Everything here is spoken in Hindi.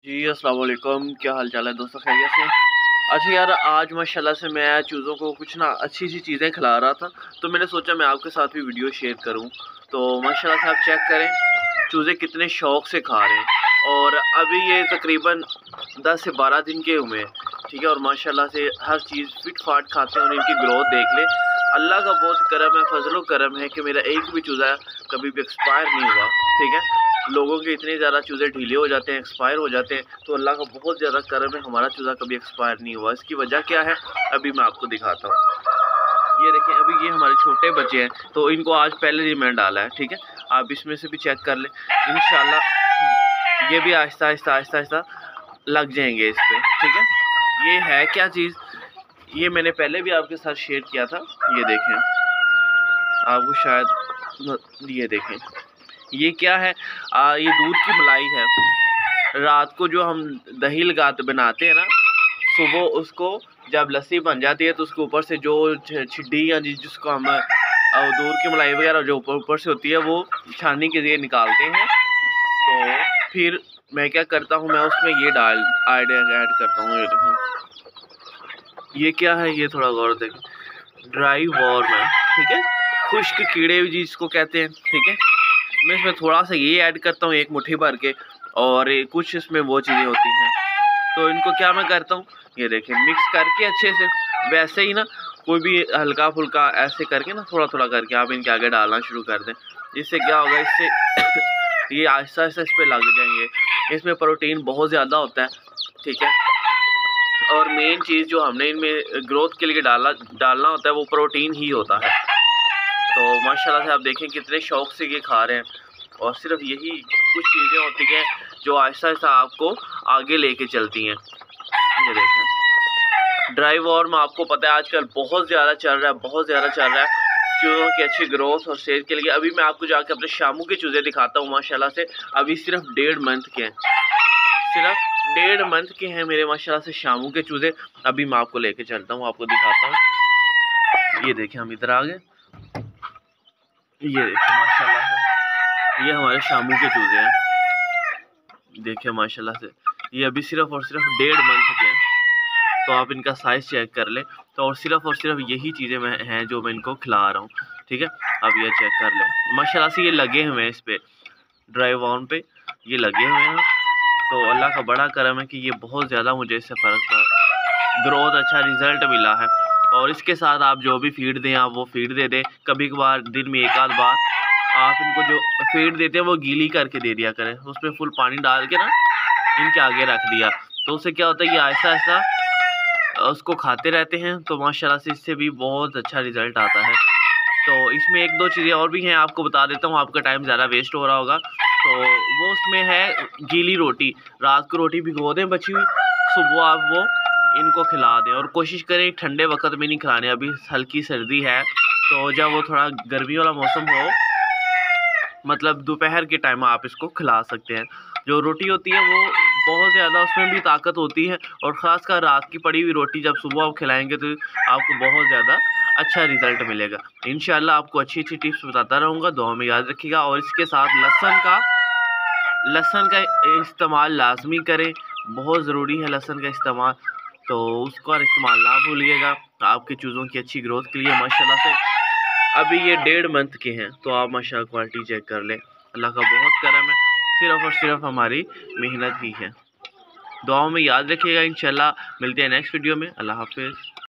जी, अस्सलाम वालेकुम। क्या हाल चाल है दोस्तों, खैरियत से? अच्छा यार, आज माशाल्लाह से मैं चूज़ों को कुछ ना अच्छी-सी चीज़ें खिला रहा था, तो मैंने सोचा मैं आपके साथ भी वीडियो शेयर करूँ। तो माशाल्लाह से आप चेक करें, चूज़े कितने शौक़ से खा रहे हैं और अभी ये तकरीबन 10 से 12 दिन के हुए हैं, ठीक है? और माशाल्लाह से हर चीज़ फिट-फाट खाते हैं और इनकी ग्रोथ देख लें। अल्लाह का बहुत करम है, फ़ज़ल-ओ-करम है कि मेरा एक भी चूज़ा कभी भी एक्सपायर नहीं हुआ, ठीक है? लोगों के इतने ज़्यादा चूज़े ढीले हो जाते हैं, एक्सपायर हो जाते हैं, तो अल्लाह का बहुत ज़्यादा करम है, हमारा चूज़ा कभी एक्सपायर नहीं हुआ। इसकी वजह क्या है, अभी मैं आपको दिखाता हूँ। ये देखें, अभी ये हमारे छोटे बच्चे हैं, तो इनको आज पहले ही मैंने डाला है, ठीक है? आप इसमें से भी चेक कर लें। इंशाल्लाह ये भी आहिस्ता-आहिस्ता लग जाएँगे इस पे, ठीक है? ये है क्या चीज़, ये मैंने पहले भी आपके साथ शेयर किया था। ये देखें, आपको शायद ये देखें, ये क्या है? ये दूध की मलाई है। रात को जो हम दही बनाते हैं ना, सुबह उसको जब लस्सी बन जाती है तो उसके ऊपर से जो छिड्डी या जिसको हम दूध की मलाई वगैरह जो ऊपर से होती है वो छाननी के लिए निकालते हैं। तो फिर मैं क्या करता हूँ, मैं उसमें ये ऐड करता हूँ। ये देखो, ये क्या है, ये थोड़ा गौर देखें, ड्राई वॉर्म है, ठीक है? खुश्क कीड़े जिसको कहते हैं, ठीक है? मैं इसमें थोड़ा-सा ये ऐड करता हूँ, एक मुट्ठी भर के, और कुछ इसमें वो चीज़ें होती हैं। तो इनको क्या मैं करता हूँ, ये देखिए, मिक्स करके अच्छे से, वैसे ही ना कोई भी हल्का-फुल्का ऐसे करके ना, थोड़ा-थोड़ा करके आप इनके आगे डालना शुरू कर दें। इससे क्या होगा, इससे ये आहिस्ता-आहिस्ता इस पे लग जाएँगे। इसमें प्रोटीन बहुत ज़्यादा होता है, ठीक है? और मेन चीज़ जो हमने इनमें ग्रोथ के लिए डालना होता है, वो प्रोटीन ही होता है। तो माशाल्लाह से आप देखें कितने शौक़ से ये खा रहे हैं, और सिर्फ यही कुछ चीज़ें होती हैं जो आहिस्ता-आहिस्ता आपको आगे लेके चलती हैं। ये देखें, ड्राई वॉर्म आपको पता है आजकल बहुत ज़्यादा चल रहा है, बहुत ज़्यादा चल रहा है चूज़ों की अच्छी ग्रोथ और सेहत के लिए। अभी मैं आपको जाके अपने शामू के चूज़े दिखाता हूँ। माशाल्लाह से अभी सिर्फ 1.5 मंथ के हैं, सिर्फ 1.5 मंथ के हैं मेरे माशाल्लाह से शामू के चूज़े। अभी मैं आपको लेके चलता हूँ, आपको दिखाता हूँ। ये देखें, हम इधर आ गए। ये देखिए माशाल्लाह से, ये हमारे शामू के चूज़े हैं। देखिए माशाल्लाह से, ये अभी सिर्फ और सिर्फ 1.5 मंथ के हैं। तो आप इनका साइज़ चेक कर लें। तो और सिर्फ यही चीज़ें मैं हैं जो मैं इनको खिला रहा हूँ, ठीक है? आप ये चेक कर लें। माशाल्लाह से ये लगे हुए हैं इस पे, ड्राई वॉर्म पे ये लगे हुए हैं। तो अल्लाह का बड़ा करम है कि ये बहुत ज़्यादा मुझे इससे फ़र्क पड़ा, ग्रोथ अच्छा रिज़ल्ट मिला है। और इसके साथ आप जो भी फ़ीड दें, आप वो फ़ीड दे दें। कभी-कभार दिन में 1 आध बार आप इनको जो फ़ीड देते हैं वो गीली करके दे दिया करें। उसमें फुल पानी डाल के ना इनके आगे रख दिया, तो उससे क्या होता है, ये आहिस्ता-आहिस्ता उसको खाते रहते हैं। तो माशाल्लाह से इससे भी बहुत अच्छा रिज़ल्ट आता है। तो इसमें 1-2 चीज़ें और भी हैं, आपको बता देता हूँ, आपका टाइम ज़्यादा वेस्ट हो रहा होगा। तो वो उसमें है गीली रोटी। रात को रोटी भिगो दें बची हुई, सुबह आप वो इनको खिला दें, और कोशिश करें ठंडे वक़्त में नहीं खिलाने। अभी हल्की सर्दी है, तो जब वो थोड़ा गर्मी वाला मौसम हो, मतलब दोपहर के टाइम आप इसको खिला सकते हैं। जो रोटी होती है वो बहुत ज़्यादा, उसमें भी ताकत होती है, और ख़ासकर रात की पड़ी हुई रोटी जब सुबह आप खिलाएँगे तो आपको बहुत ज़्यादा अच्छा रिज़ल्ट मिलेगा। इंशाल्लाह आपको अच्छी-अच्छी टिप्स बताता रहूँगा, दुआ में याद रखिएगा। और इसके साथ लहसुन का इस्तेमाल लाज़मी करें, बहुत ज़रूरी है लहसुन का इस्तेमाल, तो उसका इस्तेमाल ना भूलिएगा आपके चूज़ों की अच्छी ग्रोथ के लिए। माशाल्लाह से अभी ये 1.5 मंथ के हैं, तो आप माशाल्लाह क्वालिटी चेक कर लें। अल्लाह का बहुत करम है, सिर्फ़ और सिर्फ हमारी मेहनत ही है। दुआओं में याद रखिएगा। इंशाल्लाह मिलते हैं नेक्स्ट वीडियो में। अल्लाह हाफ़िज़।